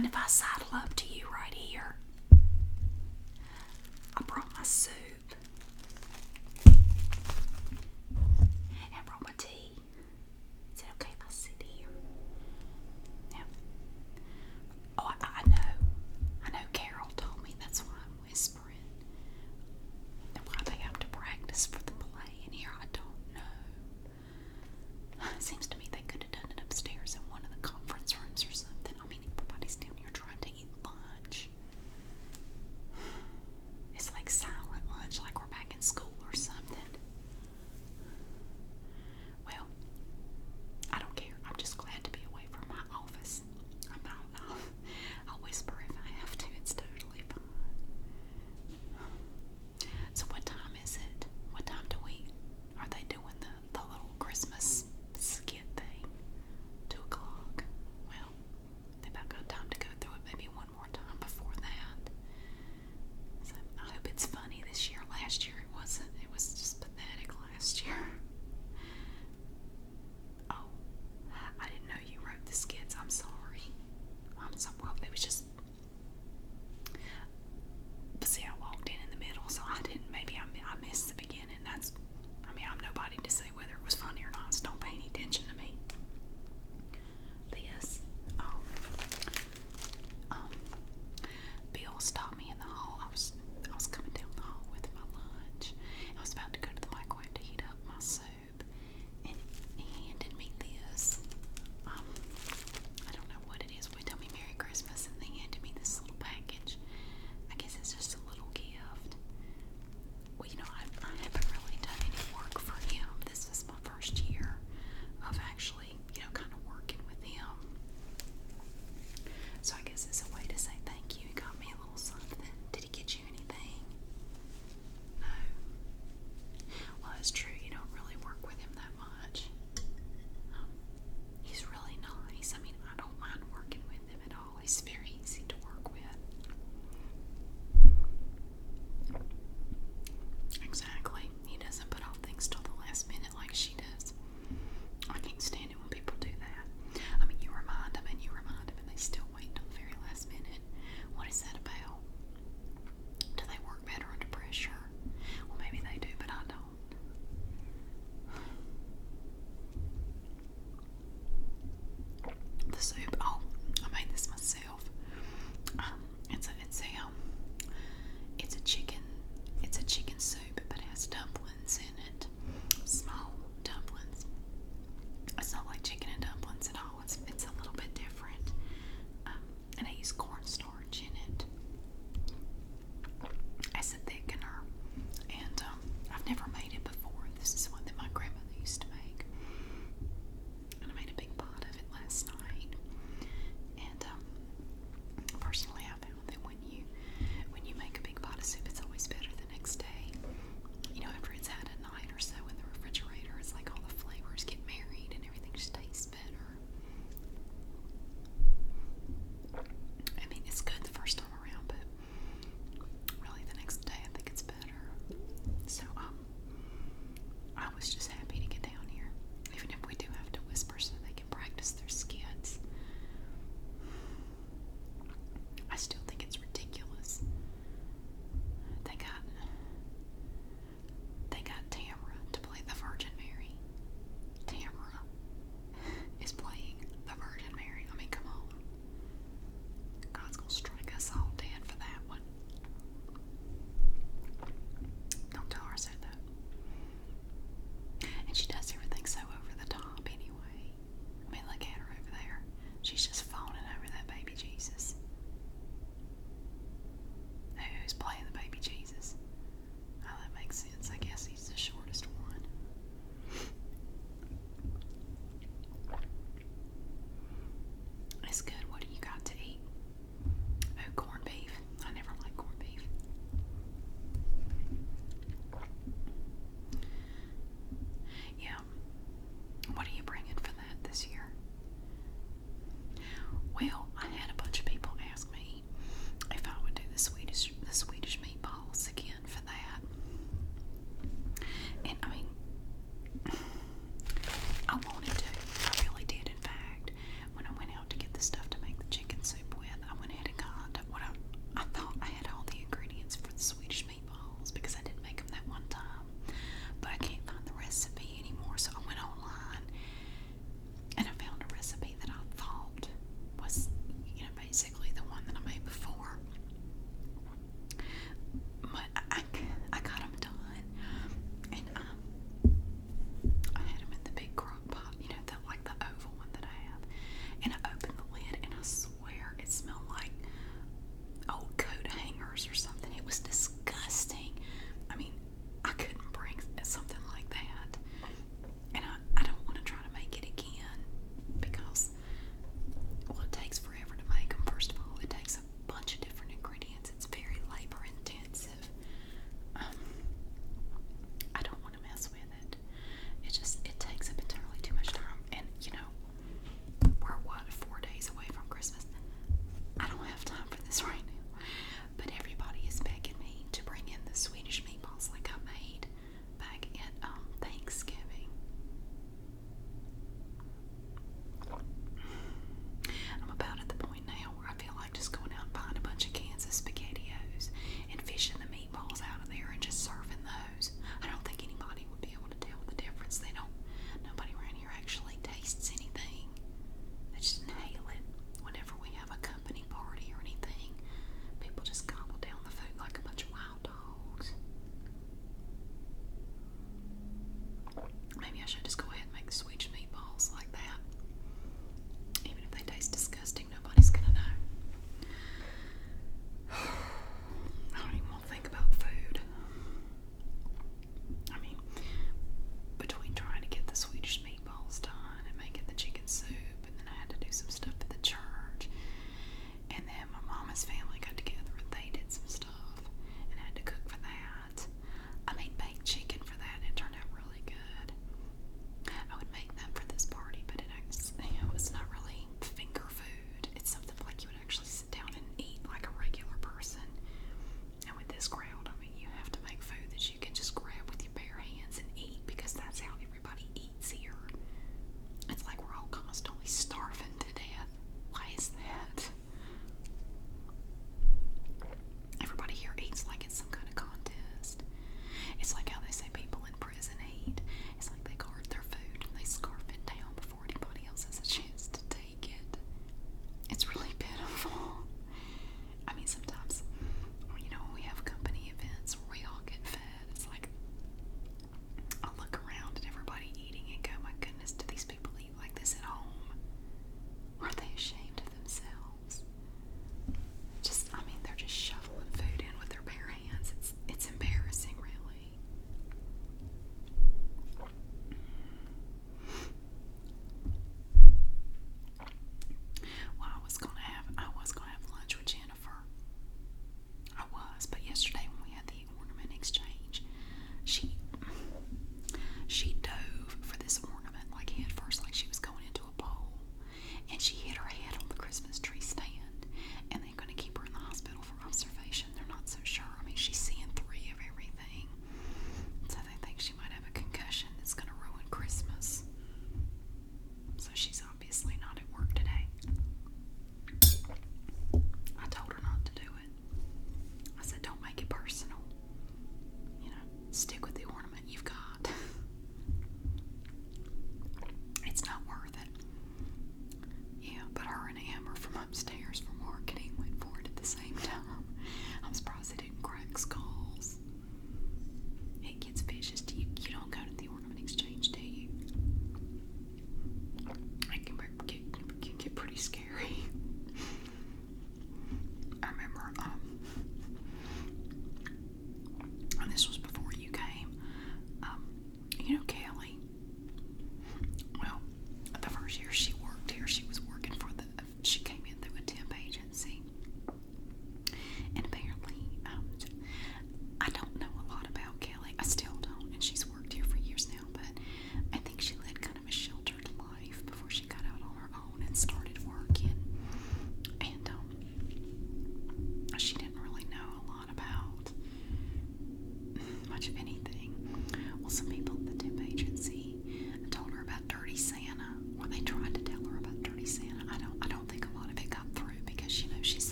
mind if I sidle up to you right here? I brought my soup. And brought my tea. Is it okay if I sit here? Yeah. Oh, I know. I know Carol told me, that's why I'm whispering. And why they have to practice for the play in here, I don't know. It seems to me they could have done it upstairs in one of the conference rooms or something. I mean, everybody's down here trying to eat lunch. It's like silent lunch, like we're back in school or something. Well, I don't care. I'm just glad to be away from my office. I'll whisper if I have to. It's totally fine. So what time is it? What time are they doing the little Christmas skit thing? 2 o'clock. Well, they've about got time to go through it maybe one more time before that. So I hope it's funny this year. Last year it wasn't. It was just pathetic last year. Oh, I didn't know you wrote the skits. I'm sorry. Well, it was just. But see, I walked in the middle, so I didn't. Maybe I missed the beginning. I'm nobody to say whether it was funny or not, so don't pay any attention to me. This. Bill stopped me in the hall. I was coming down the hall with my lunch. I was about to go to the microwave to heat up my soup, and he handed me this. I don't know what it is. We told me Merry Christmas, and they handed me this little package. I guess it's just a little gift. Well, I haven't really done any work for him. This is my first year of actually, kind of working with him. So I guess it's a way to say thank you. He got me a little something. Did he get you anything? No. Well, it's true. You don't really work with him that much. He's really nice. I mean, I don't mind working with him at all. He's very easy to work with. Exactly. He doesn't put off things till the last minute like she does. I can't stand it when people do that. I mean, you remind them and you remind them and they still wait till the very last minute. What is that about? Do they work better under pressure? Well, maybe they do, but I don't. The soup. Oh, I made this myself. It's a chicken soup, but it has dumplings in it. Small dumplings. It's not like chicken and dumplings at all. It's a little bit different. And I use cornstarch in it as a thickener. And I've never made it before. This is one that my grandmother used to make. And I made a big pot of it last night. And personally, I found that when you make a big pot of soup, it's always better the next day. After it's had a night or so in the refrigerator, it's like all the flavors get married and everything just tastes better. I mean, it's good the first time around, but really the next day I think it's better. So I was just happy to get down here, even if we do have to whisper so they can practice their skits. I still think it's ridiculous. They got Tamara to play the Virgin Mary. Tamara is playing the Virgin Mary. I mean, come on. God's gonna strike us all dead for that one. Don't tell her I said that.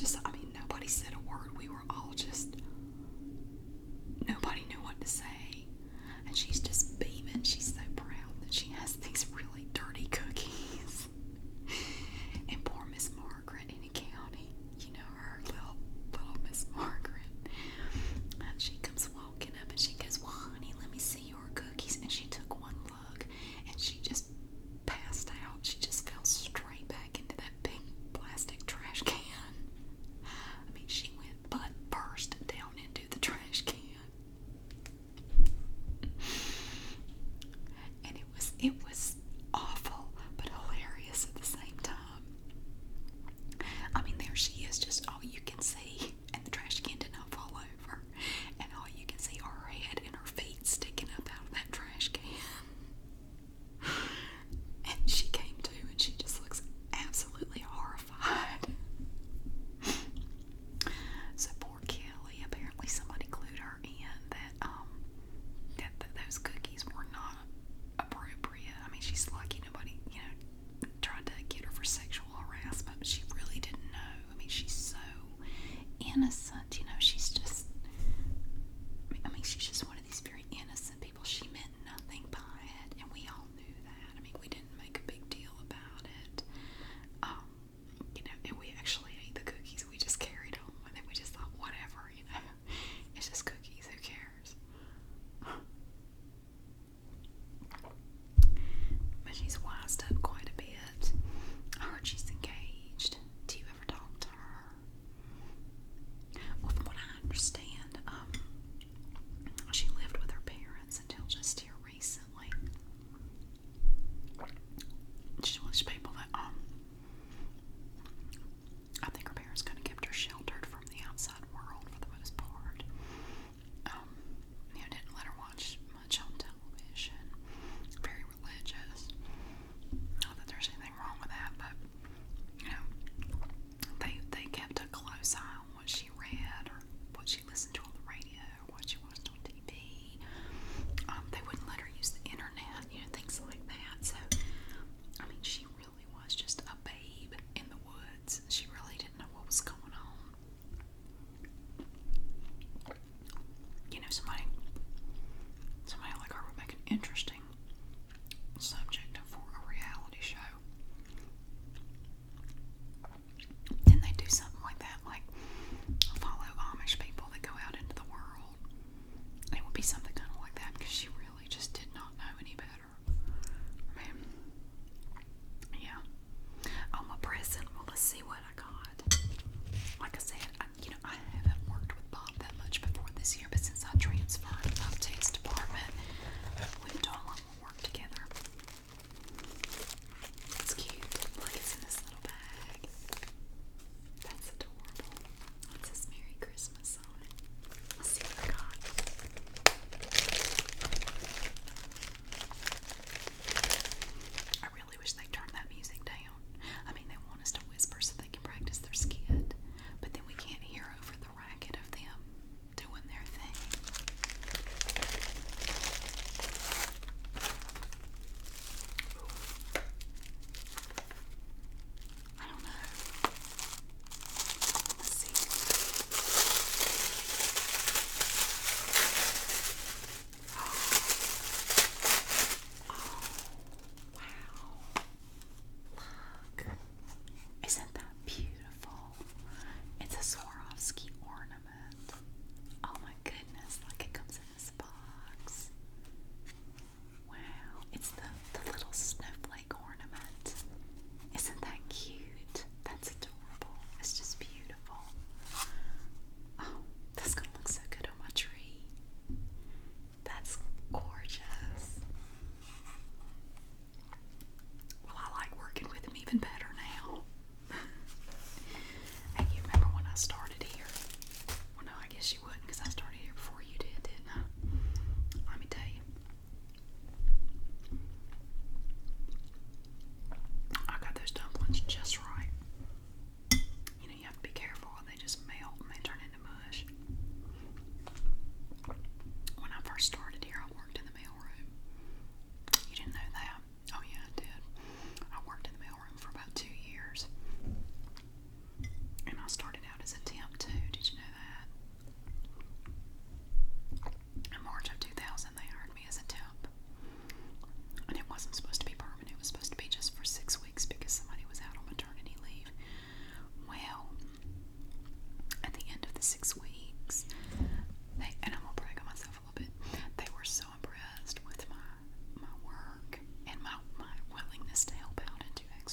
was just, I mean, nobody said a word. We were all just, nobody knew what to say. And she's just beaming. She's so proud that she has these really dirty cookies. And poor Miss Margaret in the county, you know, her little Miss Margaret. And she comes walking up and she goes, well, honey, let me see your cookies. And she took one look and she just passed out. She just fell straight back into that big plastic trash can.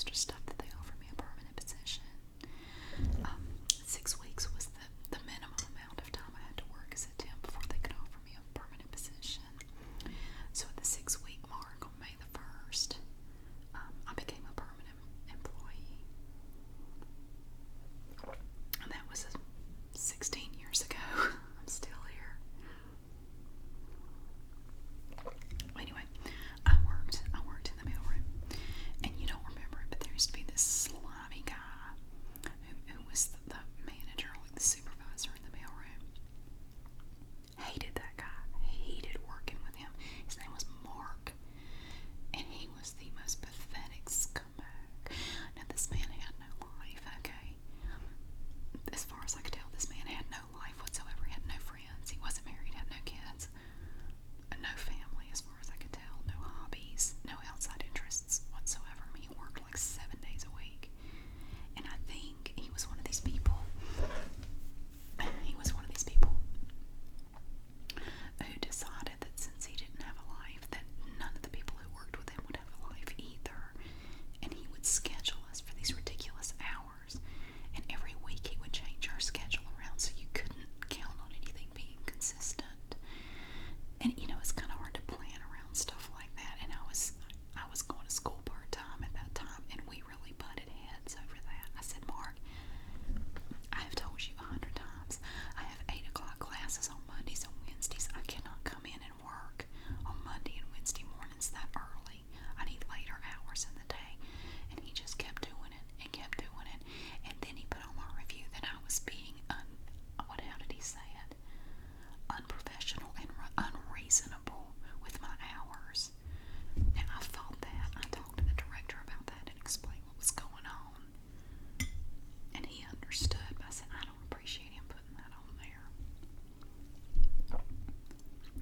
extra stuff that they offered me a permanent position. 6 weeks was the minimum amount of time I had to work as a temp before they could offer me a permanent position. So at the 6-week mark on May the 1st, I became a permanent employee. And that was 16 years ago. I'm still here. Anyway, I worked in the mailroom. And you don't remember it, but there used to be this slimy guy who was the manager, like the supervisor in the mailroom. Hated that guy. Hated working with him. His name was Mark. And he was the most pathetic scumbag. Now, this man had no life, okay? As far as I could tell, this man had no life whatsoever. He had no friends. He wasn't married, had no kids. No family, as far as I could tell. No hobbies. No outside interests whatsoever. I mean, he worked like 7 days a week. And I think he was one of these people. Who decided that since he didn't have a life, that none of the people who worked with him would have a life either. And he would schedule us for these ridiculous hours. And every week he would change our schedule around so you couldn't count on anything being consistent. And you know, it's kind of hard to plan around stuff like that. And I was going to school part-time at that time, and we really butted heads over that. I said, Mark, I have told you 100 times, I have 8 o'clock classes on Mondays and Wednesdays. I cannot come in and work on Monday and Wednesday mornings that early. I need later hours in the day. And he just kept doing it and kept doing it. And then he put on my review that I was being how did he say it? Unprofessional and unreasonable with my hours. Now, I felt that. I talked to the director about that and explained what was going on. And he understood, but I said, I don't appreciate him putting that on there.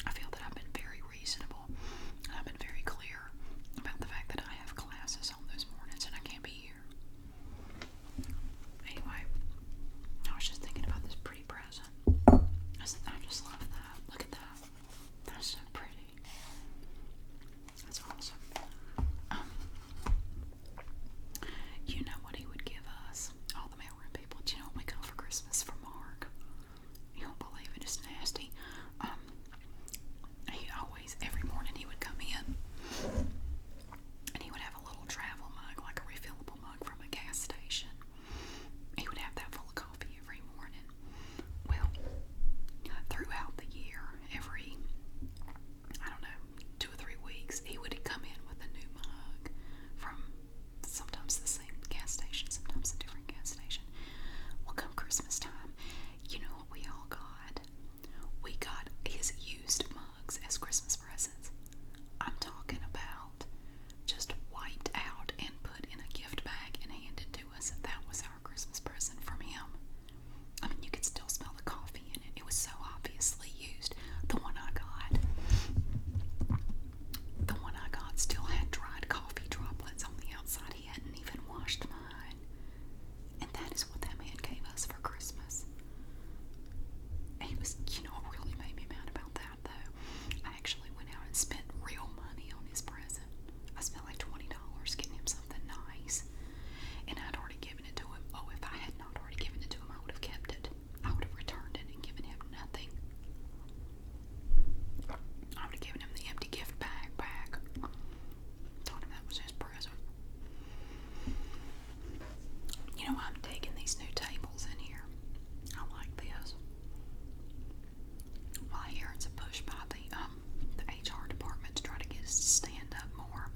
I feel that I've been very reasonable, and I've been very clear about the fact that I have classes on those mornings and I can't be here. Anyway, I was just thinking about this pretty present. I just love that. Look at that. That's so pretty. That's awesome. You know what he would give us? All the mailroom people. Do you know what we got for Christmas from Mark? You won't believe it. It's nasty. He always, every morning he would come in and he would have a little travel mug, like a refillable mug from a gas station. He would have that full of coffee every morning. Well, throughout the year, every, 2 or 3 weeks, he would come in with a new mug from sometimes the same gas station, sometimes a different gas station. Well, come Christmas time, you know what we all got? We got his used mugs as Christmas presents. I'm talking about just wiped out and put in a gift bag and handed to us. That was our Christmas present from him. I mean, you could still smell the coffee in it. It was so obviously used. The one I got still had dried coffee droplets on the outside. He hadn't even washed mine. And that is what that man gave us for Christmas. He was, what really made me mad about that, though? I actually went out and spent real money on his present. I spent like $20 getting him something nice. And I'd already given it to him. Oh, if I had not already given it to him, I would have kept it. I would have returned it and given him nothing. I would have given him the empty gift bag back. Told him that was his present. I'm taking these new tables in here. I like this. Well, I hear it's a push by the HR department to try to get us to stand up more.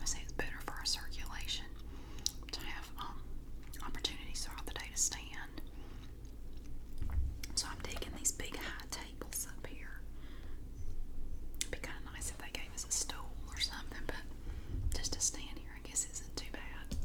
I say it's better for our circulation to have opportunities throughout the day to stand. So I'm taking these big high tables up here. It'd be kind of nice if they gave us a stool or something, but just to stand here, I guess, isn't too bad.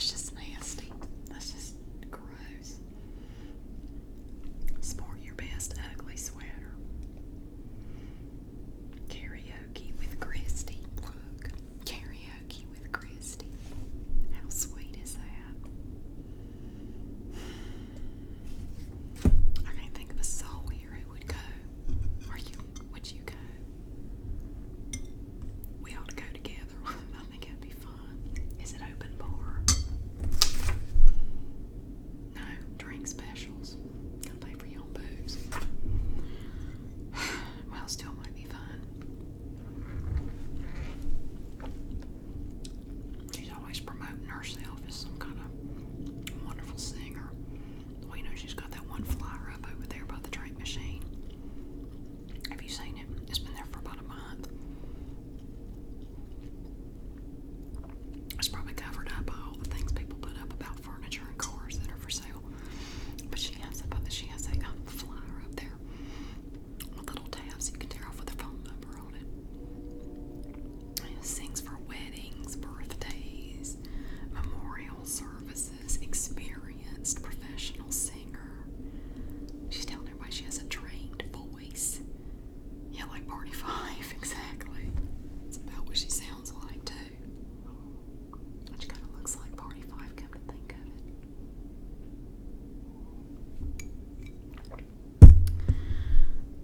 That's just nasty. That's just gross. Sport your best ugly sweater. Karaoke with Christy. Look. Karaoke with Christy. How sweet is that? I can't think of a soul here who would go. Would you go? We ought to go together. I think it'd be fun. Is it open bar? No, drink specials. Gotta pay for your own booze. Well, still might be fun. She's always promoting herself as some kind of wonderful singer. Well, you know, she's got that one flyer up over there by the drink machine. Have you seen it? It's been there for about a month. It's probably covered up by all the things people put up about furniture and cars that are for sale. But she has a flyer up there with little tabs you can tear off with a phone number on it. It sings for weddings, birthdays, memorial services, experienced professional singer. She's telling everybody she has a trained voice. Yeah, like Party 5, exactly. It's about what she sounds like, too. Which kind of looks like Party 5, come to think of it.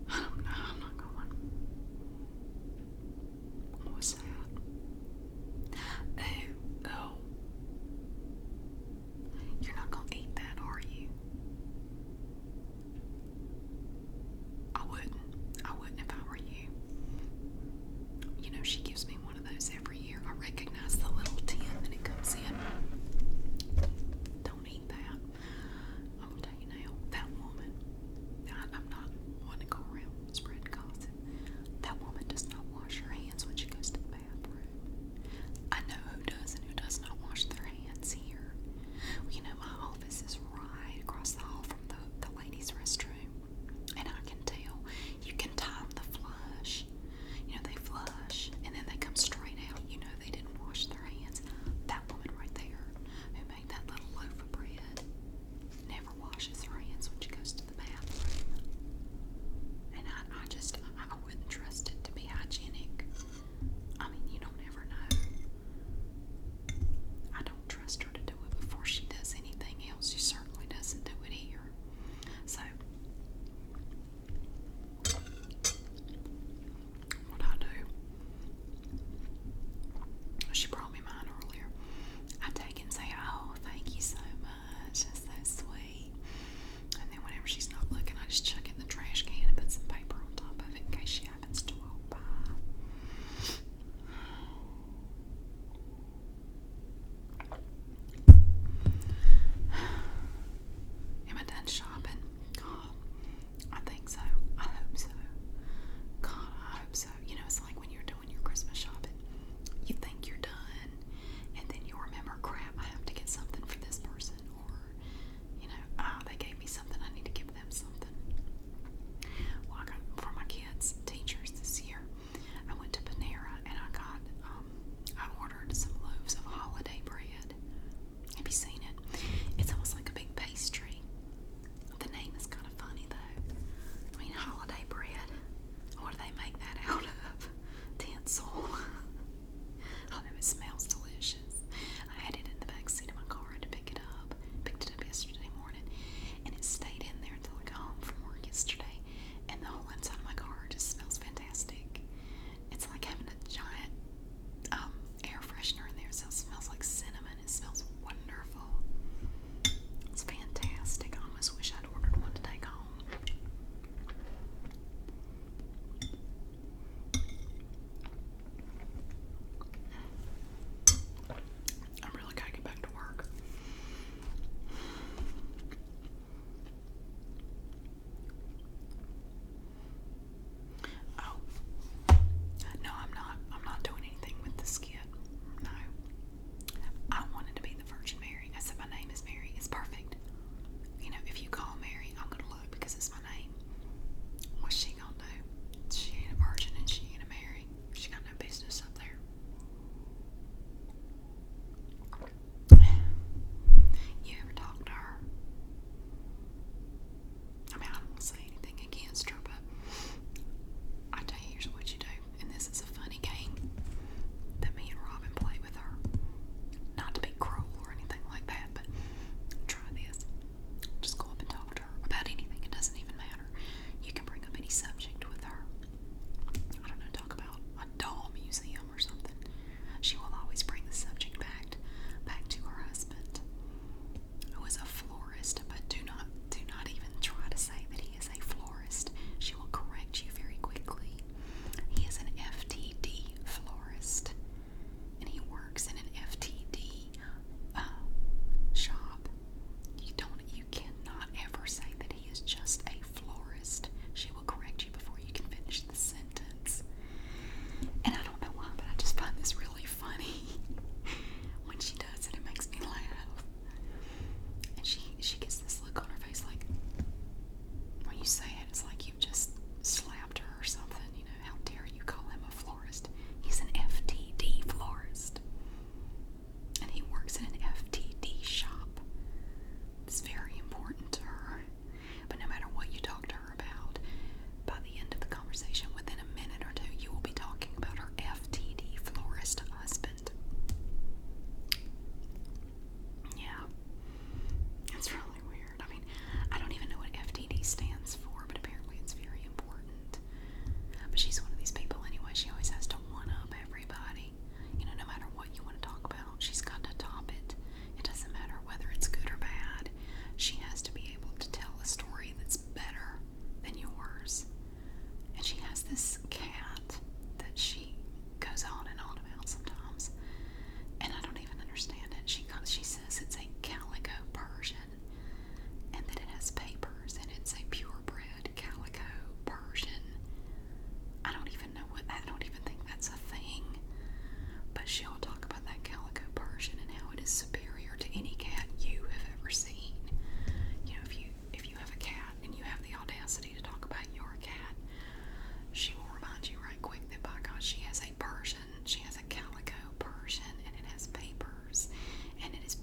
I don't know, I'm not going. What was that? Oh.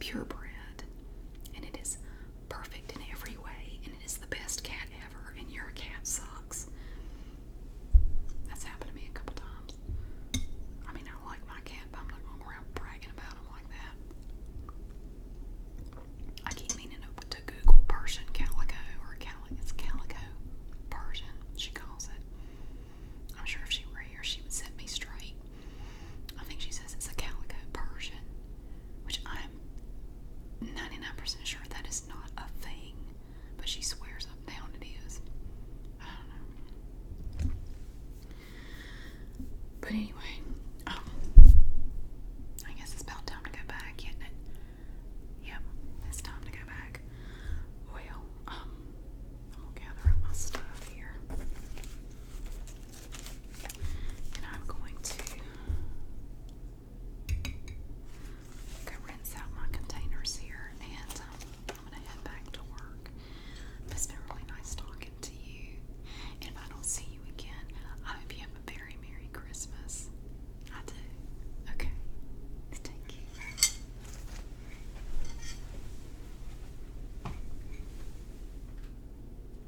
purebred, and it is perfect in every way, and it is the best cat ever, and your cat sucks. That's happened to me a couple times. I mean, I like my cat, but I'm not going around bragging about him like that. I keep meaning to Google Persian Calico, or it's Calico Persian, she calls it. I'm sure if she were here, she would set me straight. I think she says it's a Calico Persian, which I'm 99% sure